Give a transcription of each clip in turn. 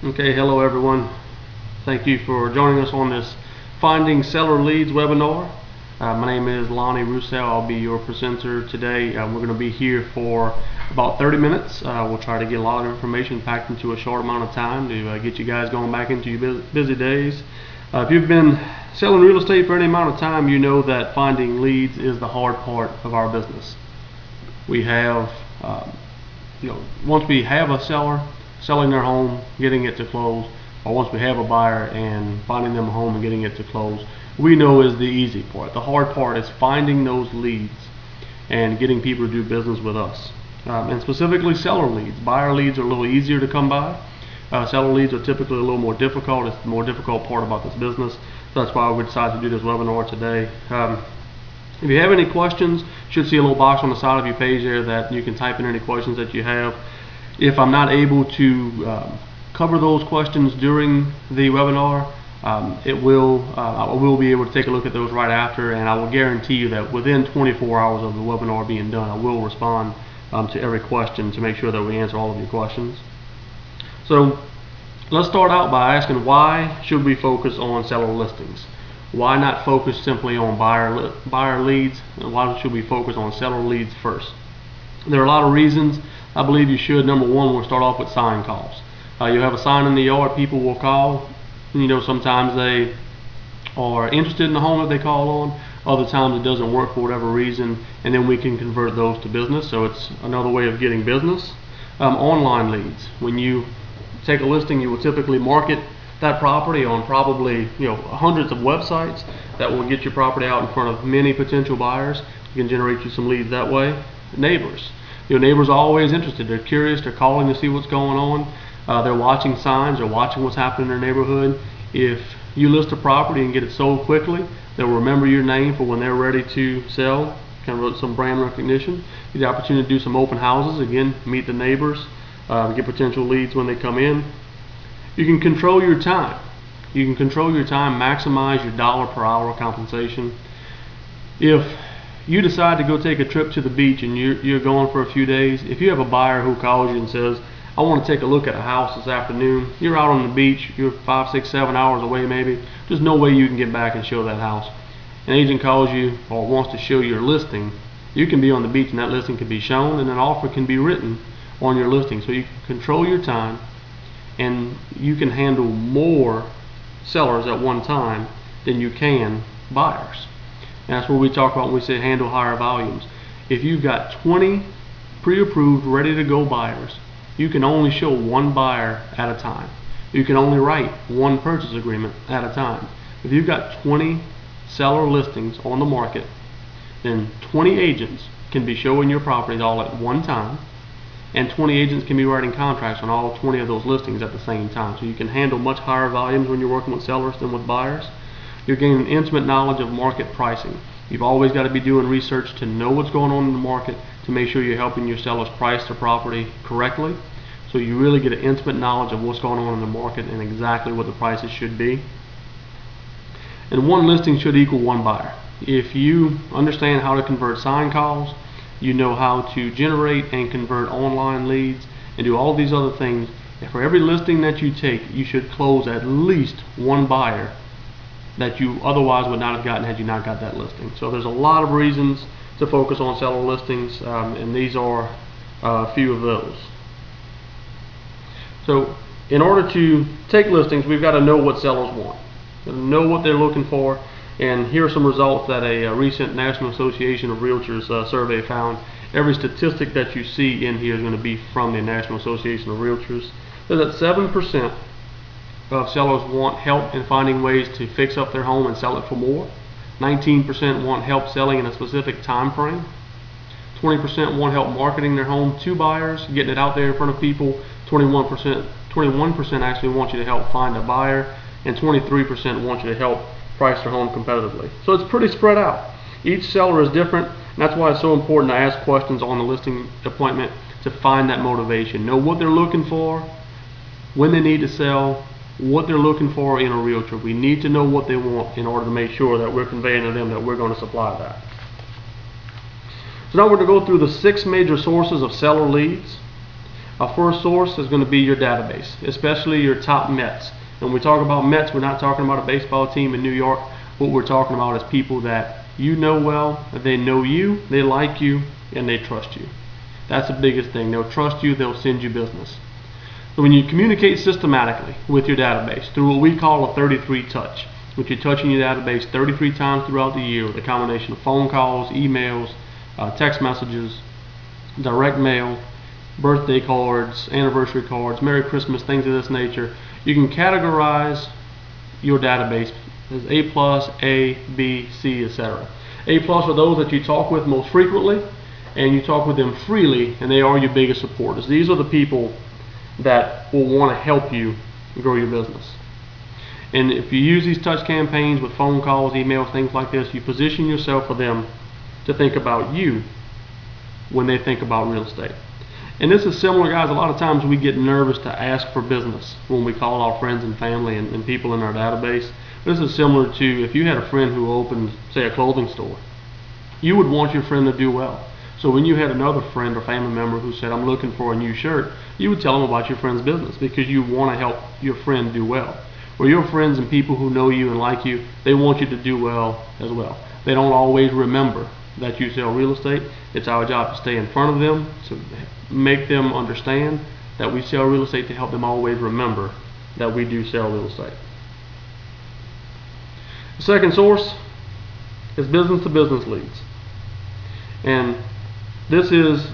Okay, hello everyone. Thank you for joining us on this Finding Seller Leads webinar. My name is Lonnie Roussel. I'll be your presenter today. We're going to be here for about 30 minutes. We'll try to get a lot of information packed into a short amount of time to get you guys going back into your busy days. If you've been selling real estate for any amount of time, you know that finding leads is the hard part of our business. We have, once we have a seller selling their home, getting it to close, or once we have a buyer and finding them a home and getting it to close, we know is the easy part. The hard part is finding those leads and getting people to do business with us. And specifically seller leads. Buyer leads are a little easier to come by. Seller leads are typically a little more difficult. It's the more difficult part about this business. So that's why we decided to do this webinar today. If you have any questions, you should see a little box on the side of your page there that you can type in any questions that you have. If I'm not able to cover those questions during the webinar, I will be able to take a look at those right after, and I will guarantee you that within 24 hours of the webinar being done, I will respond to every question to make sure that we answer all of your questions. So let's start out by asking, why should we focus on seller listings? Why not focus simply on buyer leads? And why should we focus on seller leads first? There are a lot of reasons I believe you should. Number one, we'll start off with sign calls. You have a sign in the yard, people will call. Sometimes they are interested in the home that they call on. Other times it doesn't work for whatever reason, and then we can convert those to business. So it's another way of getting business. Online leads. When you take a listing, you will typically market that property on probably hundreds of websites that will get your property out in front of many potential buyers. You can generate you some leads that way. Neighbors. Your neighbors are always interested. They're curious. They're calling to see what's going on. They're watching signs. They're watching what's happening in their neighborhood. If you list a property and get it sold quickly, they'll remember your name for when they're ready to sell. Kind of some brand recognition. Get the opportunity to do some open houses. Again, meet the neighbors. Get potential leads when they come in. You can control your time. You can control your time. Maximize your dollar per hour compensation. If you decide to go take a trip to the beach and you're going for a few days, if you have a buyer who calls you and says, I want to take a look at a house this afternoon, you're out on the beach, you're 5, 6, 7 hours away maybe, there's no way you can get back and show that house. An agent calls you or wants to show your listing, you can be on the beach and that listing can be shown and an offer can be written on your listing. So you can control your time and you can handle more sellers at one time than you can buyers. And that's what we talk about when we say handle higher volumes. If you've got 20 pre-approved, ready to go buyers, you can only show one buyer at a time. You can only write one purchase agreement at a time. If you've got 20 seller listings on the market, then 20 agents can be showing your properties all at one time, and 20 agents can be writing contracts on all 20 of those listings at the same time. So you can handle much higher volumes when you're working with sellers than with buyers. You're gaining intimate knowledge of market pricing. You've always got to be doing research to know what's going on in the market, to make sure you're helping your sellers price their property correctly. So you really get an intimate knowledge of what's going on in the market and exactly what the prices should be. And one listing should equal one buyer. If you understand how to convert sign calls, you know how to generate and convert online leads and do all these other things, and for every listing that you take, you should close at least one buyer that you otherwise would not have gotten had you not got that listing. So there's a lot of reasons to focus on seller listings, and these are a few of those. So in order to take listings, we've got to know what sellers want, know what they're looking for, and here are some results that a recent National Association of Realtors survey found. Every statistic that you see in here is going to be from the National Association of Realtors. That 7% of sellers want help in finding ways to fix up their home and sell it for more. 19% want help selling in a specific time frame. 20% want help marketing their home to buyers, getting it out there in front of people. 21% actually want you to help find a buyer, and 23% want you to help price their home competitively. So it's pretty spread out. Each seller is different, and that's why it's so important to ask questions on the listing appointment to find that motivation. Know what they're looking for, when they need to sell, what they're looking for in a realtor. We need to know what they want in order to make sure that we're conveying to them that we're going to supply that. So now we're going to go through the 6 major sources of seller leads. Our first source is going to be your database, especially your top Mets. When we talk about Mets, we're not talking about a baseball team in New York. What we're talking about is people that you know well, they know you, they like you, and they trust you. That's the biggest thing. They'll trust you, they'll send you business. So when you communicate systematically with your database through what we call a 33 touch, which you're touching your database 33 times throughout the year with a combination of phone calls, emails, text messages, direct mail, birthday cards, anniversary cards, Merry Christmas, things of this nature, you can categorize your database as A+, B, C, etc. A+ are those that you talk with most frequently, and you talk with them freely, and they are your biggest supporters. These are the people that will want to help you grow your business. And if you use these touch campaigns with phone calls, emails, things like this, you position yourself for them to think about you when they think about real estate. And this is similar, guys. A lot of times we get nervous to ask for business when we call our friends and family and people in our database. This is similar to if you had a friend who opened, say, a clothing store. You would want your friend to do well. So when you had another friend or family member who said, I'm looking for a new shirt, you would tell them about your friend's business because you want to help your friend do well. Or your friends and people who know you and like you, they want you to do well as well. They don't always remember that you sell real estate. It's our job to stay in front of them, to make them understand that we sell real estate, to help them always remember that we do sell real estate. The second source is business to business leads. And this is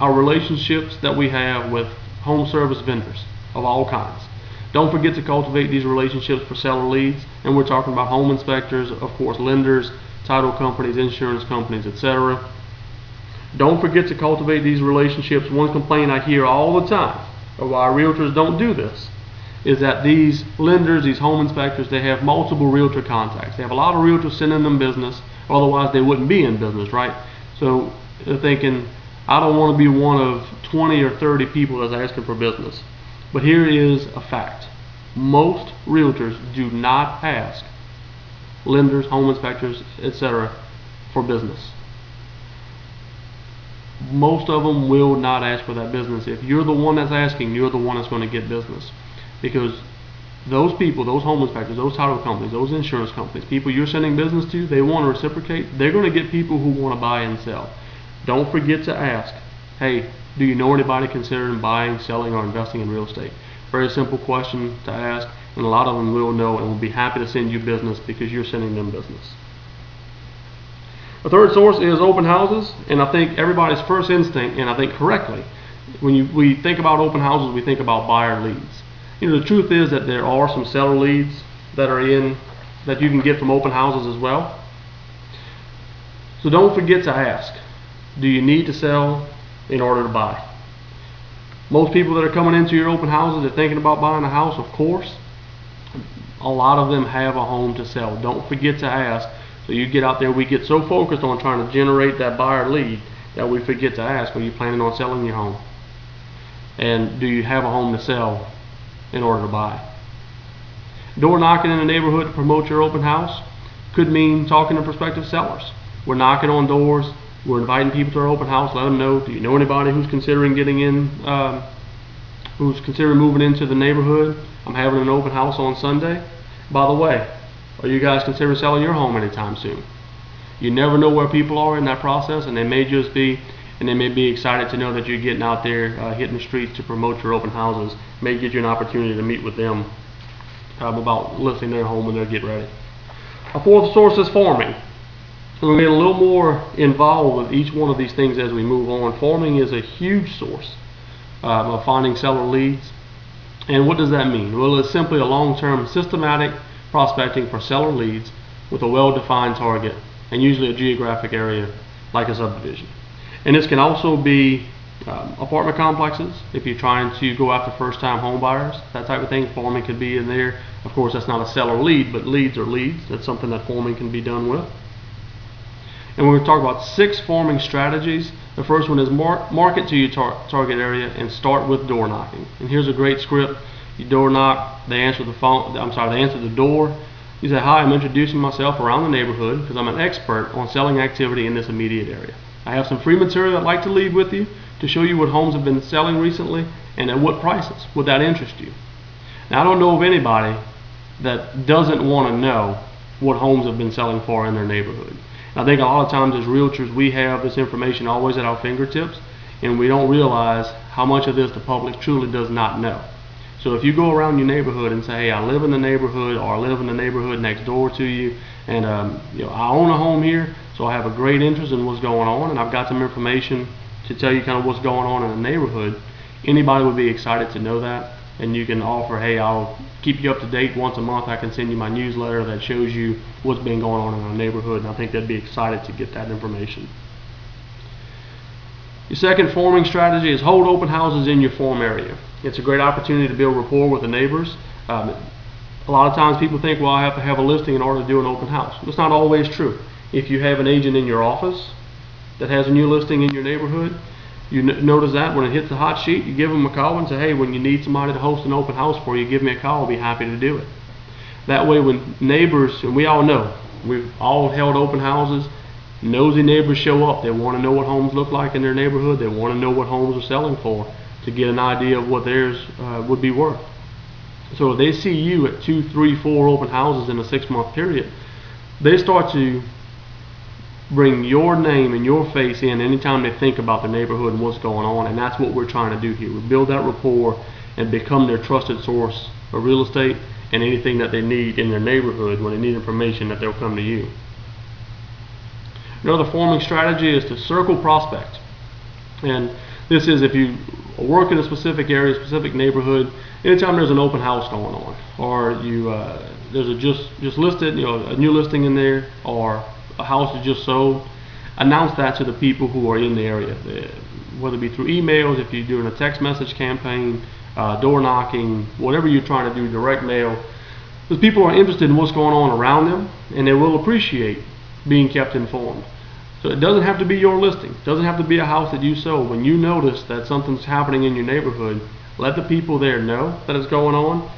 our relationships that we have with home service vendors of all kinds. Don't forget to cultivate these relationships for seller leads, and we're talking about home inspectors, of course, lenders, title companies, insurance companies, etc. Don't forget to cultivate these relationships. One complaint I hear all the time of why realtors don't do this is that these lenders, these home inspectors, they have multiple realtor contacts. They have a lot of realtors sending them business, otherwise they wouldn't be in business, right? So they're thinking, I don't want to be one of 20 or 30 people that's asking for business. But here is a fact. Most realtors do not ask lenders, home inspectors, etc. for business. Most of them will not ask for that business. If you're the one that's asking, you're the one that's going to get business. Because those people, those home inspectors, those title companies, those insurance companies, people you're sending business to, they want to reciprocate. They're going to get people who want to buy and sell. Don't forget to ask, hey, do you know anybody considering buying, selling, or investing in real estate? Very simple question to ask, and a lot of them will know and will be happy to send you business because you're sending them business. The third source is open houses, and I think everybody's first instinct, and I think correctly, when we think about open houses, we think about buyer leads. You know, the truth is that there are some seller leads that you can get from open houses as well. So don't forget to ask, do you need to sell in order to buy? Most people that are coming into your open houses are thinking about buying a house, of course. A lot of them have a home to sell. Don't forget to ask. So you get out there, we get so focused on trying to generate that buyer lead that we forget to ask, are you planning on selling your home? And do you have a home to sell in order to buy? Door knocking in the neighborhood to promote your open house could mean talking to prospective sellers. We're knocking on doors. We're inviting people to our open house. Let them know, do you know anybody who's considering getting in, who's considering moving into the neighborhood? I'm having an open house on Sunday. By the way, are you guys considering selling your home anytime soon? You never know where people are in that process, and they may be excited to know that you're getting out there, hitting the streets to promote your open houses. May get you an opportunity to meet with them about listing their home when they get ready. Our fourth source is farming. We'll get a little more involved with each one of these things as we move on. Farming is a huge source of finding seller leads. And what does that mean? Well, it's simply a long-term systematic prospecting for seller leads with a well-defined target and usually a geographic area like a subdivision. And this can also be apartment complexes if you're trying to go after first-time home buyers, that type of thing. Farming could be in there. Of course, that's not a seller lead, but leads are leads. That's something that farming can be done with. And we're going to talk about 6 farming strategies. The first one is market to your target area and start with door knocking. And here's a great script. You door knock, they answer the phone. They answer the door. You say, hi, I'm introducing myself around the neighborhood because I'm an expert on selling activity in this immediate area. I have some free material I'd like to leave with you. to show you what homes have been selling recently and at what prices. Would that interest you? Now, I don't know of anybody that doesn't want to know what homes have been selling for in their neighborhood. I think a lot of times as realtors we have this information always at our fingertips, and we don't realize how much of this the public truly does not know. So if you go around your neighborhood and say, hey, I live in the neighborhood, or I live in the neighborhood next door to you, and I own a home here, so I have a great interest in what's going on, and I've got some information to tell you kind of what's going on in the neighborhood, anybody would be excited to know that. And you can offer, hey, I'll keep you up to date once a month. I can send you my newsletter that shows you what's been going on in our neighborhood, and I think they'd be excited to get that information. Your second forming strategy is hold open houses in your form area. It's a great opportunity to build rapport with the neighbors. A lot of times people think, well, I have to have a listing in order to do an open house. That's not always true. If you have an agent in your office that has a new listing in your neighborhood, you notice that when it hits the hot sheet, you give them a call and say, hey, when you need somebody to host an open house for you, give me a call. I'll be happy to do it. That way when neighbors, and we all know, we've all held open houses, nosy neighbors show up. They want to know what homes look like in their neighborhood. They want to know what homes are selling for to get an idea of what theirs would be worth. So if they see you at 2, 3, 4 open houses in a 6-month period, they start to bring your name and your face in anytime they think about the neighborhood and what's going on, and that's what we're trying to do here. We build that rapport and become their trusted source of real estate and anything that they need in their neighborhood. When they need information, that they'll come to you. Another forming strategy is to circle prospects, and this is if you work in a specific area, specific neighborhood, anytime there's an open house going on, or there's a just listed, a new listing in there, or a house is just sold, announce that to the people who are in the area, whether it be through emails, if you're doing a text message campaign, door knocking, whatever you're trying to do, direct mail. Because people are interested in what's going on around them, and they will appreciate being kept informed. So it doesn't have to be your listing. It doesn't have to be a house that you sold. When you notice that something's happening in your neighborhood, let the people there know that it's going on,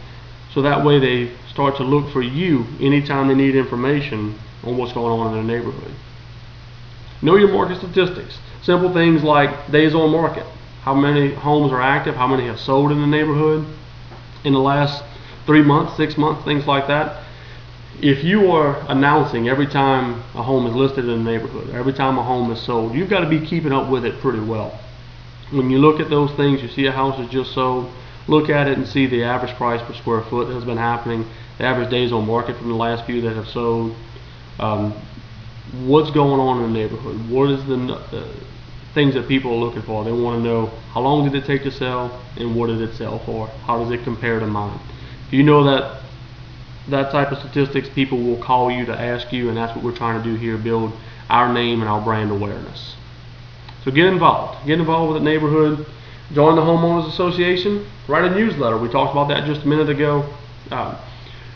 so that way they start to look for you anytime they need information on what's going on in their neighborhood. Know your market statistics. Simple things like days on market. How many homes are active? How many have sold in the neighborhood in the last 3 months, 6 months, things like that. If you are announcing every time a home is listed in the neighborhood, every time a home is sold, you've got to be keeping up with it pretty well. When you look at those things, you see a house is just sold, look at it and see the average price per square foot that has been happening, the average days on market from the last few that have sold. What's going on in the neighborhood? What is the things that people are looking for? They want to know how long did it take to sell and what did it sell for? How does it compare to mine? If you know that type of statistics, people will call you to ask you, and that's what we're trying to do here, build our name and our brand awareness. So get involved. Get involved with the neighborhood. Join the Homeowners Association. Write a newsletter. We talked about that just a minute ago.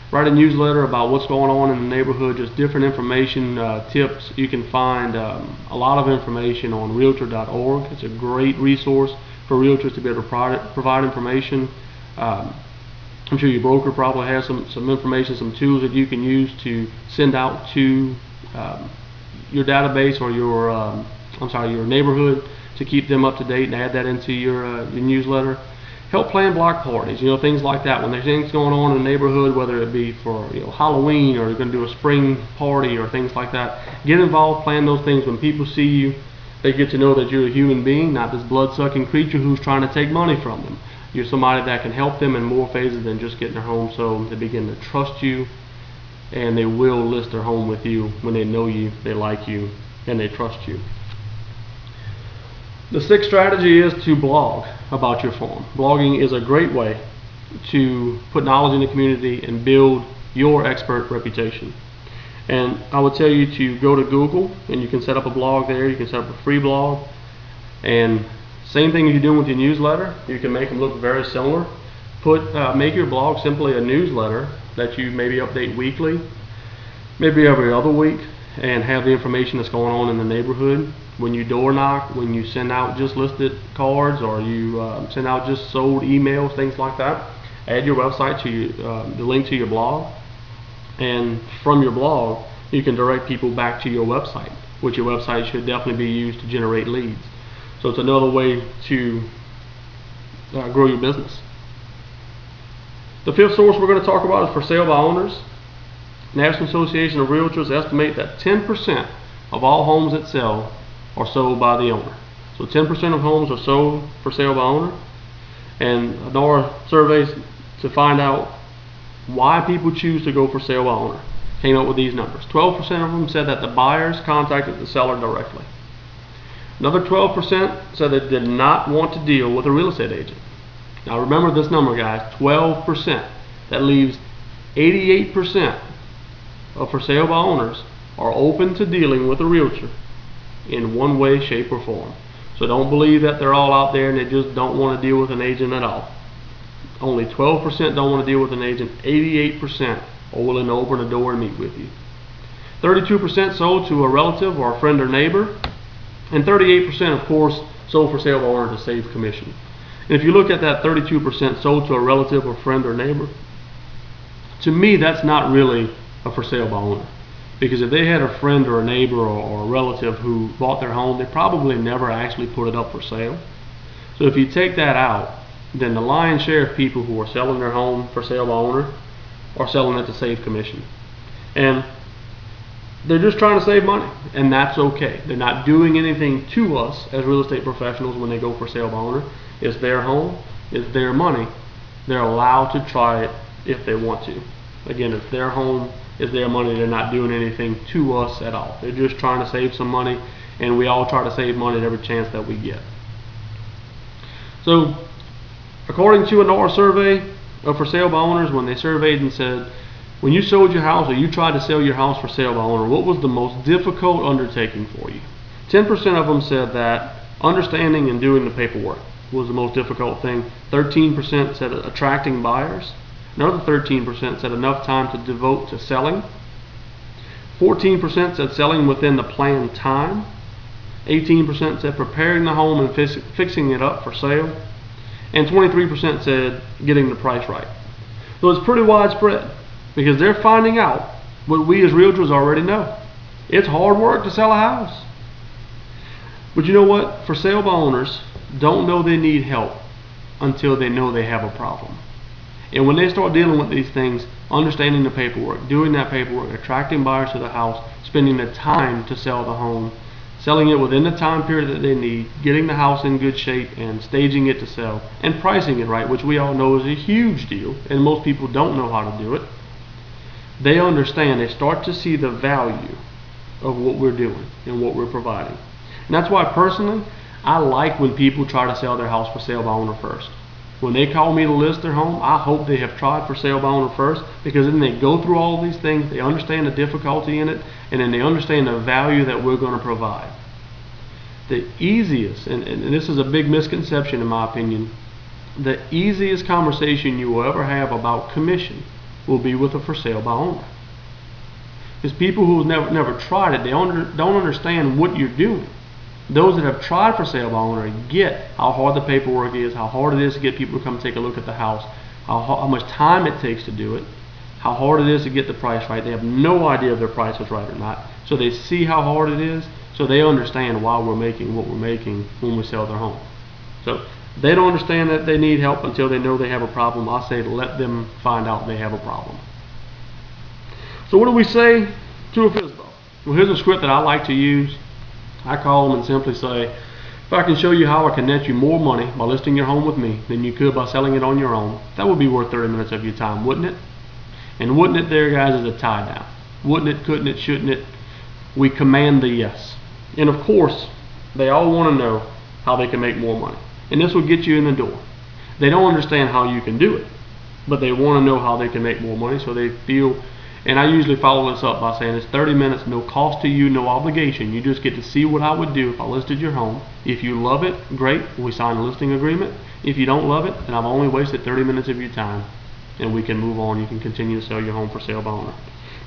Write a newsletter about what's going on in the neighborhood, just different information, tips. You can find a lot of information on realtor.org. It's a great resource for realtors to be able to provide information. I'm sure your broker probably has some information, some tools that you can use to send out to your database or your neighborhood to keep them up to date and add that into your newsletter. Help plan block parties, things like that. When there's things going on in the neighborhood, whether it be for Halloween or you're going to do a spring party or things like that, get involved, plan those things. When people see you, they get to know that you're a human being, not this blood-sucking creature who's trying to take money from them. You're somebody that can help them in more phases than just getting their home sold. They begin to trust you, and they will list their home with you when they know you, they like you, and they trust you. The sixth strategy is to blog about your farm. Blogging is a great way to put knowledge in the community and build your expert reputation. And I would tell you to go to Google, and you can set up a blog there. You can set up a free blog, and same thing you're doing with your newsletter. You can make them look very similar. Make your blog simply a newsletter that you maybe update weekly, maybe every other week, and have the information that's going on in the neighborhood. When you door knock, when you send out just listed cards, or you send out just sold emails, things like that, add your website to the link to your blog, and from your blog you can direct people back to your website, which your website should definitely be used to generate leads. So it's another way to grow your business. The fifth source we're going to talk about is for sale by owners. National Association of Realtors estimate that 10% of all homes that sell are sold by the owner. So 10% of homes are sold for sale by owner. And NAR surveys to find out why people choose to go for sale by owner came up with these numbers. 12% of them said that the buyers contacted the seller directly. Another 12% said they did not want to deal with a real estate agent. Now remember this number, guys, 12%. That leaves 88% of for sale by owners are open to dealing with a realtor in one way, shape, or form. So don't believe that they're all out there and they just don't want to deal with an agent at all. Only 12% don't want to deal with an agent. 88% are willing to open the door and meet with you. 32% sold to a relative or a friend or neighbor. And 38%, of course, sold for sale by owner to save commission. And if you look at that 32% sold to a relative or friend or neighbor, to me that's not really a for sale by owner. Because if they had a friend or a neighbor or a relative who bought their home, they probably never actually put it up for sale. So if you take that out, then the lion's share of people who are selling their home for sale by owner are selling it to save commission. And they're just trying to save money, and that's okay. They're not doing anything to us as real estate professionals when they go for sale by owner. It's their home, it's their money. They're allowed to try it if they want to. Again, it's their home, it's their money. They're not doing anything to us at all. They're just trying to save some money, and we all try to save money at every chance that we get. So, according to a NAR survey of for sale by owners, when they surveyed and said, when you sold your house or you tried to sell your house for sale by owner, what was the most difficult undertaking for you? 10% of them said that understanding and doing the paperwork was the most difficult thing. 13% said attracting buyers. Another 13% said enough time to devote to selling. 14% said selling within the planned time. 18% said preparing the home and fixing it up for sale. And 23% said getting the price right. So it's pretty widespread, because they're finding out what we as realtors already know. It's hard work to sell a house. But you know what? For sale by owners don't know they need help until they know they have a problem. And when they start dealing with these things, understanding the paperwork, doing that paperwork, attracting buyers to the house, spending the time to sell the home, selling it within the time period that they need, getting the house in good shape and staging it to sell, and pricing it right, which we all know is a huge deal, and most people don't know how to do it. They understand, they start to see the value of what we're doing and what we're providing. And that's why personally, I like when people try to sell their house for sale by owner first. When they call me to list their home, I hope they have tried for sale by owner first, because then they go through all of these things, they understand the difficulty in it, and then they understand the value that we're going to provide. The easiest, and this is a big misconception in my opinion, the easiest conversation you will ever have about commission will be with a for sale by owner. Because people who have never tried it, they don't understand what you're doing. Those that have tried for sale by owner get how hard the paperwork is, how hard it is to get people to come take a look at the house, how much time it takes to do it, how hard it is to get the price right. They have no idea if their price is right or not. So they see how hard it is, so they understand why we're making what we're making when we sell their home. So they don't understand that they need help until they know they have a problem. I say let them find out they have a problem. So what do we say to a FSBO? Well, here's a script that I like to use. I call them and simply say, if I can show you how I can net you more money by listing your home with me than you could by selling it on your own, that would be worth 30 minutes of your time, wouldn't it? And wouldn't it there, guys, is a tie down. Wouldn't it, couldn't it, shouldn't it? We command the yes. And of course, they all want to know how they can make more money. And this will get you in the door. They don't understand how you can do it, but they want to know how they can make more money, so they feel. And I usually follow this up by saying it's 30 minutes, no cost to you, no obligation. You just get to see what I would do if I listed your home. If you love it, great, we sign a listing agreement. If you don't love it, then I've only wasted 30 minutes of your time, and we can move on. You can continue to sell your home for sale by owner.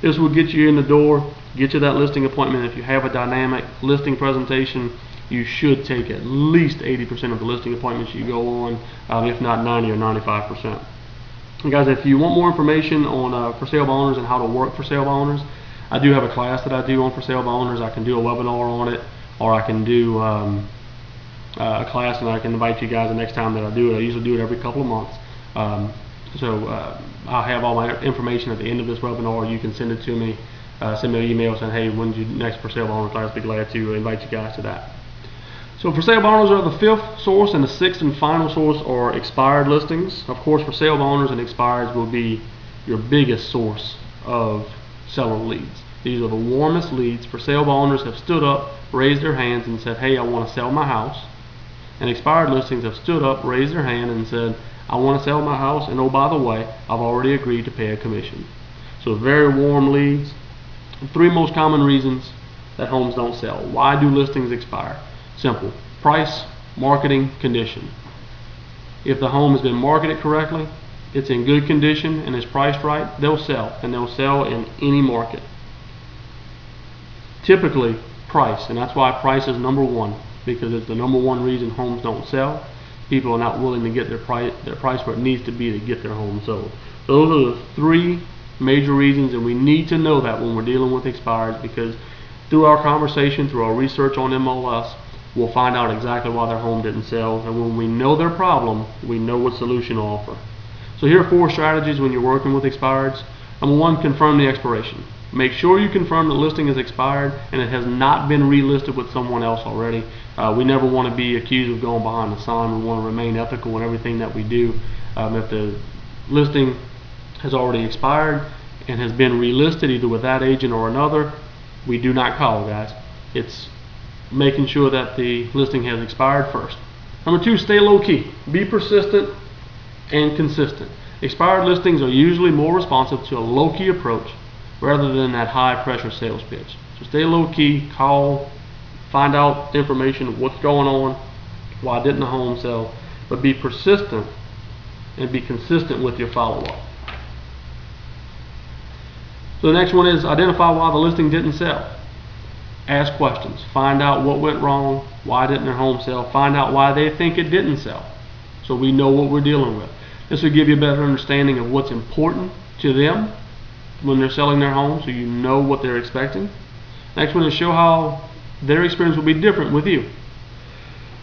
This will get you in the door, get you that listing appointment. If you have a dynamic listing presentation, you should take at least 80% of the listing appointments you go on, if not 90 or 95%. And guys, if you want more information on for sale by owners and how to work for sale by owners, I do have a class that I do on for sale by owners. I can do a webinar on it, or I can do a class, and I can invite you guys the next time that I do it. I usually do it every couple of months. I'll have all my information at the end of this webinar. You can send it to me, send me an email saying, hey, when's your next for sale by owner class? I'd be glad to invite you guys to that. So for sale by owners are the fifth source, and the sixth and final source are expired listings. Of course, for sale by owners and expireds will be your biggest source of seller leads. These are the warmest leads. For sale by owners have stood up, raised their hands and said, hey, I want to sell my house. And expired listings have stood up, raised their hand and said, I want to sell my house, and oh, by the way, I've already agreed to pay a commission. So very warm leads. The three most common reasons that homes don't sell. Why do listings expire? Simple. Price, marketing, condition. If the home has been marketed correctly, it's in good condition, and is priced right, they'll sell, and they'll sell in any market. Typically, price, and that's why price is number one, because it's the number one reason homes don't sell. People are not willing to get their price where it needs to be to get their home sold. Those are the three major reasons, and we need to know that when we're dealing with expireds, because through our conversation, through our research on MLS, we'll find out exactly why their home didn't sell, and when we know their problem, we know what solution to offer. So here are 4 strategies when you're working with expireds. Number 1, confirm the expiration. Make sure you confirm the listing is expired and it has not been relisted with someone else already. We never want to be accused of going behind the sign. We want to remain ethical in everything that we do. If the listing has already expired and has been relisted either with that agent or another, we do not call, guys. It's making sure that the listing has expired first. Number 2, stay low key. Be persistent and consistent. Expired listings are usually more responsive to a low key approach rather than that high pressure sales pitch. So stay low key, call, find out information of what's going on, why didn't the home sell, but be persistent and be consistent with your follow-up. So the next one is identify why the listing didn't sell. Ask questions. Find out what went wrong, why didn't their home sell, find out why they think it didn't sell, so we know what we're dealing with. This will give you a better understanding of what's important to them when they're selling their home, so you know what they're expecting. Next one is show how their experience will be different with you.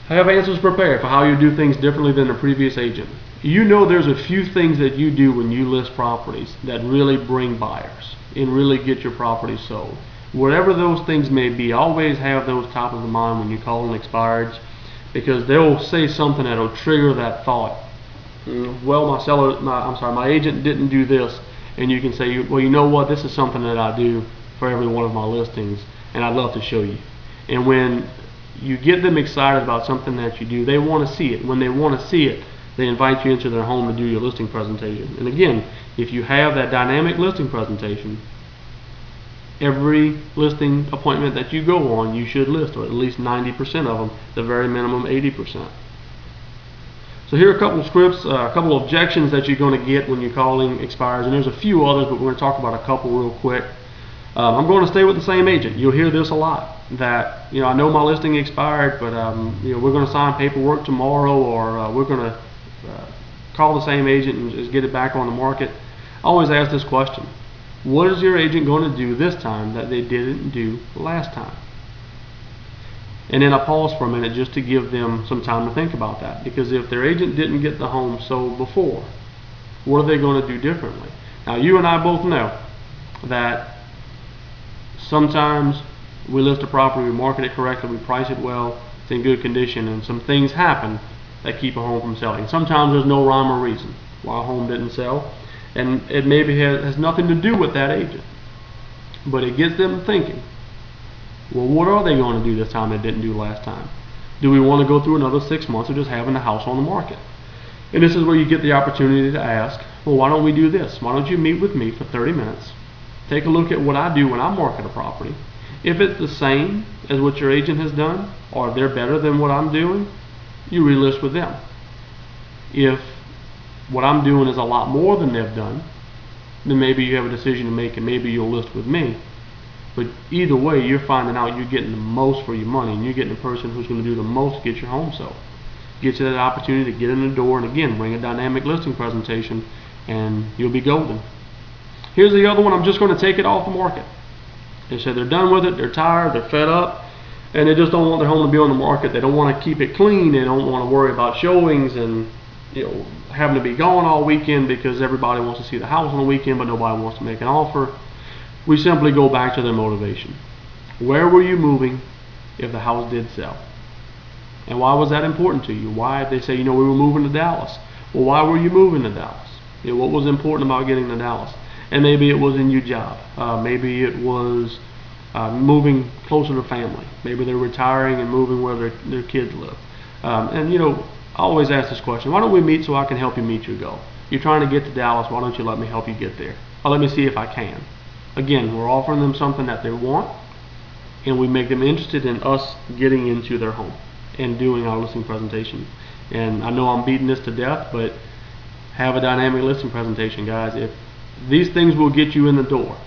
Have answers prepared for how you do things differently than the previous agent. You know there's a few things that you do when you list properties that really bring buyers and really get your property sold. Whatever those things may be, always have those top of the mind when you call in expireds, because they'll say something that'll trigger that thought. Well, my agent didn't do this, and you can say, well, you know what, this is something that I do for every one of my listings, and I'd love to show you. And when you get them excited about something that you do, they want to see it. When they want to see it, they invite you into their home to do your listing presentation. And again, if you have that dynamic listing presentation, every listing appointment that you go on, you should list, or at least 90% of them, the very minimum 80%. So here are a couple of scripts, a couple of objections that you're going to get when you're calling expires, and there's a few others, but we're going to talk about a couple real quick. I'm going to stay with the same agent. You'll hear this a lot, that I know my listing expired, but we're going to sign paperwork tomorrow, or we're going to call the same agent and just get it back on the market. I always ask this question: what is your agent going to do this time that they didn't do last time? And then I pause for a minute just to give them some time to think about that, because if their agent didn't get the home sold before, what are they going to do differently? Now, you and I both know that sometimes we list a property, we market it correctly, we price it well, it's in good condition, and some things happen that keep a home from selling. Sometimes there's no rhyme or reason why a home didn't sell, and it maybe has nothing to do with that agent, but it gets them thinking, well, what are they going to do this time they didn't do last time? Do we want to go through another 6 months of just having the house on the market? And this is where you get the opportunity to ask, well, why don't we do this? Why don't you meet with me for 30 minutes? Take a look at what I do when I market a property. If it's the same as what your agent has done, or they're better than what I'm doing, you relist with them. If what I'm doing is a lot more than they've done, then maybe you have a decision to make, and maybe you'll list with me. But either way, you're finding out you're getting the most for your money, and you're getting the person who's going to do the most to get your home sold. Get you that opportunity to get in the door, and again, bring a dynamic listing presentation, and you'll be golden. Here's the other one: I'm just going to take it off the market. They said they're done with it, they're tired, they're fed up. and they just don't want their home to be on the market. They don't want to keep it clean. They don't want to worry about showings and having to be gone all weekend because everybody wants to see the house on the weekend, but nobody wants to make an offer. We simply go back to their motivation. Where were you moving if the house did sell? And why was that important to you? Why they say, we were moving to Dallas. Well, why were you moving to Dallas? What was important about getting to Dallas? And maybe it was a new job. Maybe it was moving closer to family. Maybe they're retiring and moving where their kids live. I always ask this question: why don't we meet so I can help you meet your goal? You're trying to get to Dallas. Why don't you let me help you get there? Or let me see if I can. Again, we're offering them something that they want, and we make them interested in us getting into their home and doing our listing presentation. And I know I'm beating this to death, but have a dynamic listing presentation, guys. If these things will get you in the door.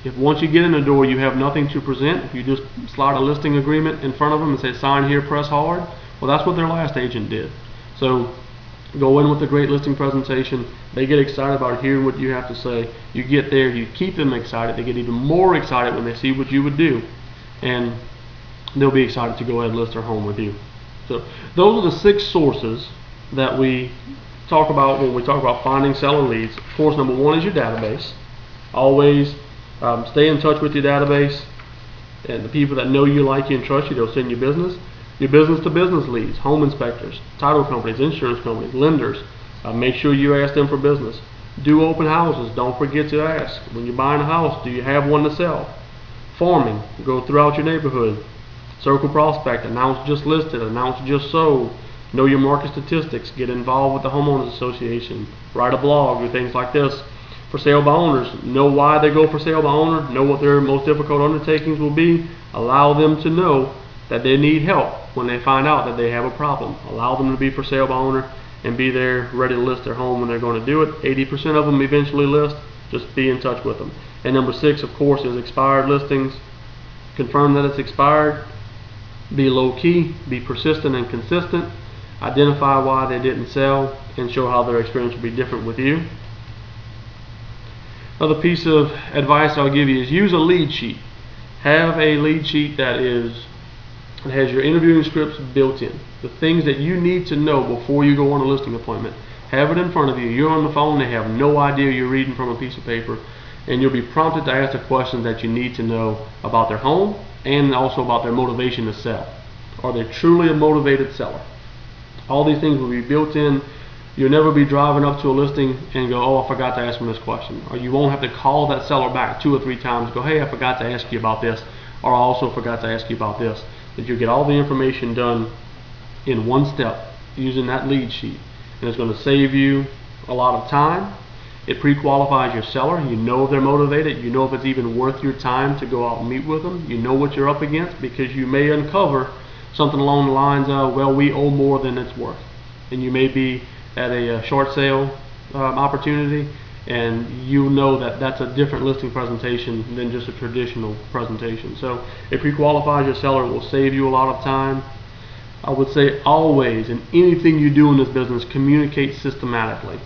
If once you get in the door you have nothing to present, if you just slide a listing agreement in front of them and say sign here, press hard, well, that's what their last agent did. So go in with a great listing presentation. They get excited about hearing what you have to say. You get there, you keep them excited. They get even more excited when they see what you would do, and they'll be excited to go ahead and list their home with you. So those are the 6 sources that we talk about when we talk about finding seller leads. Of course, number 1 is your database. Always stay in touch with your database and the people that know you, like you, and trust you. They'll send you business. Your business to business leads, home inspectors, title companies, insurance companies, lenders. Make sure you ask them for business. Do open houses. Don't forget to ask. When you're buying a house, do you have one to sell? Farming. Go throughout your neighborhood. Circle prospect. Announce just listed. Announce just sold. Know your market statistics. Get involved with the homeowners association. Write a blog. Do things like this. For sale by owners. Know why they go for sale by owner. Know what their most difficult undertakings will be. Allow them to know that they need help when they find out that they have a problem. Allow them to be for sale by owner and be there ready to list their home when they're going to do it. 80% of them eventually list. Just be in touch with them. And number 6, of course, is expired listings. Confirm that it's expired. Be low key. Be persistent and consistent. Identify why they didn't sell and show how their experience will be different with you. Another piece of advice I'll give you is use a lead sheet. Have a lead sheet that has your interviewing scripts built in. The things that you need to know before you go on a listing appointment. Have it in front of you. You're on the phone. They have no idea you're reading from a piece of paper. And you'll be prompted to ask the questions that you need to know about their home and also about their motivation to sell. Are they truly a motivated seller? All these things will be built in. You'll never be driving up to a listing and go, oh, I forgot to ask them this question. Or you won't have to call that seller back 2 or 3 times and go, hey, I forgot to ask you about this. Or I also forgot to ask you about this. That you get all the information done in one step using that lead sheet. And it's going to save you a lot of time. It pre-qualifies your seller. You know if they're motivated. You know if it's even worth your time to go out and meet with them. You know what you're up against, because you may uncover something along the lines of, well, we owe more than it's worth. And you may be at a short sale opportunity, and you know that that's a different listing presentation than just a traditional presentation. So it pre-qualifies your seller. It will save you a lot of time. I would say always, in anything you do in this business, communicate systematically.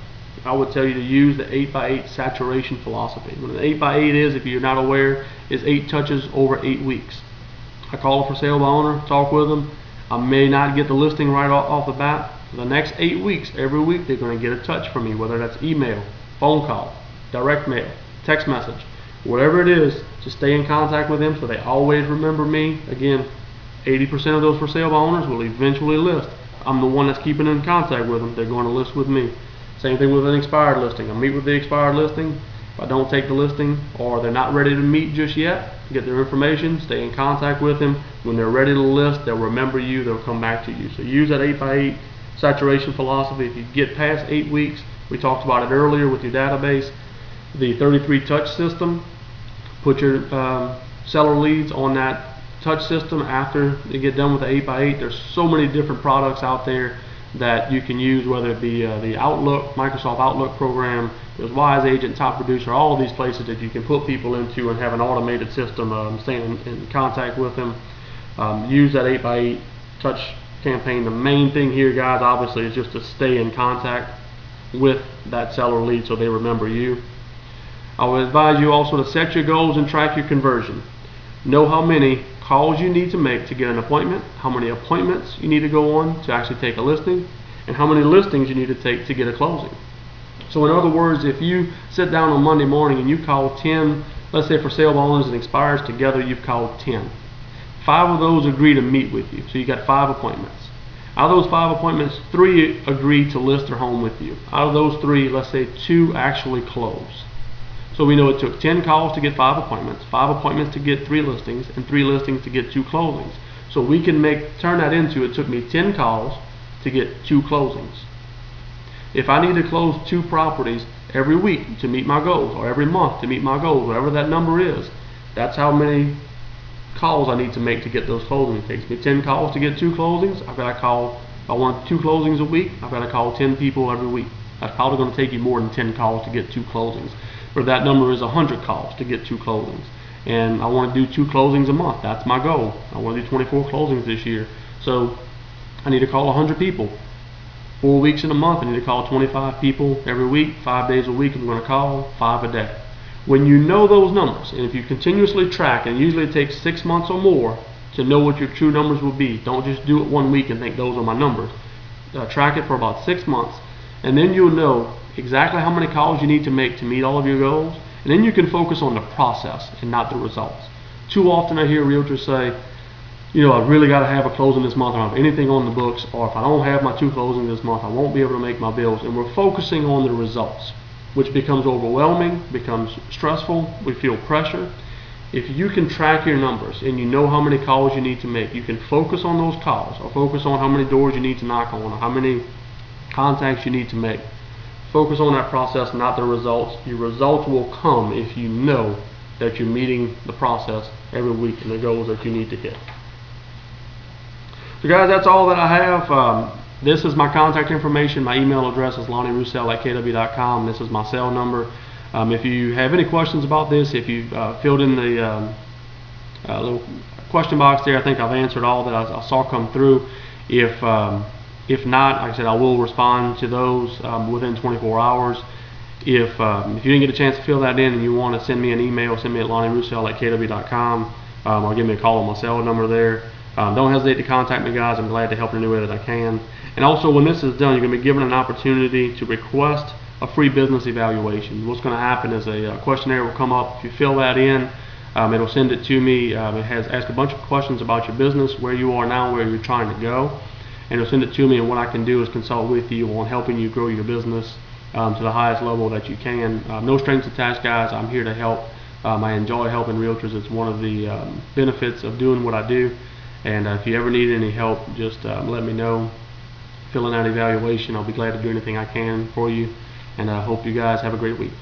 I would tell you to use the 8x8 saturation philosophy. What an 8x8 is, if you're not aware, is 8 touches over 8 weeks. I call a for sale by owner, talk with them. I may not get the listing right off the bat. For the next 8 weeks, every week they're going to get a touch from me, whether that's email, phone call, direct mail, text message, whatever it is. Just stay in contact with them so they always remember me. Again, 80% of those for sale by owners will eventually list. I'm the one that's keeping in contact with them. They're going to list with me. Same thing with an expired listing. I meet with the expired listing. If I don't take the listing or they're not ready to meet just yet, get their information, stay in contact with them. When they're ready to list, they'll remember you, they'll come back to you. So use that 8x8 saturation philosophy. If you get past 8 weeks, we talked about it earlier with your database, the 33 touch system. Put your seller leads on that touch system after you get done with the 8x8. There's so many different products out there that you can use, whether it be the Outlook, Microsoft Outlook program, there's Wise Agent, Top Producer, all of these places that you can put people into and have an automated system, staying in contact with them. Use that 8x8 touch campaign. The main thing here, guys, obviously, is just to stay in contact with that seller lead so they remember you. I would advise you also to set your goals and track your conversion. Know how many calls you need to make to get an appointment, how many appointments you need to go on to actually take a listing, and how many listings you need to take to get a closing. So in other words, if you sit down on Monday morning and you call 10, let's say for sale by owners and expires, together you've called 10. 5 of those agree to meet with you, so you got 5 appointments. Out of those 5 appointments, 3 agree to list their home with you. Out of those 3, let's say 2 actually close. So we know it took 10 calls to get 5 appointments, 5 appointments to get 3 listings, and 3 listings to get 2 closings. So we can turn that into, it took me 10 calls to get 2 closings. If I need to close 2 properties every week to meet my goals, or every month to meet my goals, whatever that number is, that's how many calls I need to make to get those closings. It takes me 10 calls to get 2 closings. I've got to call, if I want 2 closings a week, I've got to call 10 people every week. That's probably going to take you more than 10 calls to get 2 closings. But that number is 100 calls to get 2 closings. And I want to do 2 closings a month. That's my goal. I want to do 24 closings this year. So I need to call 100 people. 4 weeks in a month, I need to call 25 people every week. 5 days a week, I'm going to call 5 a day. When you know those numbers, and if you continuously track, and usually it takes 6 months or more to know what your true numbers will be. Don't just do it 1 week and think those are my numbers. Track it for about 6 months, and then you'll know exactly how many calls you need to make to meet all of your goals, and then you can focus on the process and not the results. Too often I hear realtors say, you know, I've really got to have a closing this month, I don't have anything on the books, or if I don't have my 2 closings this month, I won't be able to make my bills. And we're focusing on the results, which becomes overwhelming, becomes stressful, we feel pressure. If you can track your numbers and you know how many calls you need to make, you can focus on those calls, or focus on how many doors you need to knock on, or how many contacts you need to make. Focus on that process, not the results. Your results will come if you know that you're meeting the process every week and the goals that you need to hit. So guys, that's all that I have. This is my contact information. My email address is lonnieroussel@kw.com. This is my cell number. If you have any questions about this, if you filled in the little question box there, I think I've answered all that I saw come through. If not, like I said, I will respond to those within 24 hours. If you didn't get a chance to fill that in and you want to send me an email, send me at lonnieroussel@kw.com, or give me a call on my cell number there. Don't hesitate to contact me, guys. I'm glad to help in any way that I can. And also, when this is done, you're going to be given an opportunity to request a free business evaluation. What's going to happen is a questionnaire will come up. If you fill that in, it'll send it to me. It has asked a bunch of questions about your business, where you are now, where you're trying to go. And it'll send it to me, and what I can do is consult with you on helping you grow your business to the highest level that you can. No strings attached, guys. I'm here to help. I enjoy helping realtors. It's one of the benefits of doing what I do. And if you ever need any help, just let me know. Filling out evaluation, I'll be glad to do anything I can for you. And I hope you guys have a great week.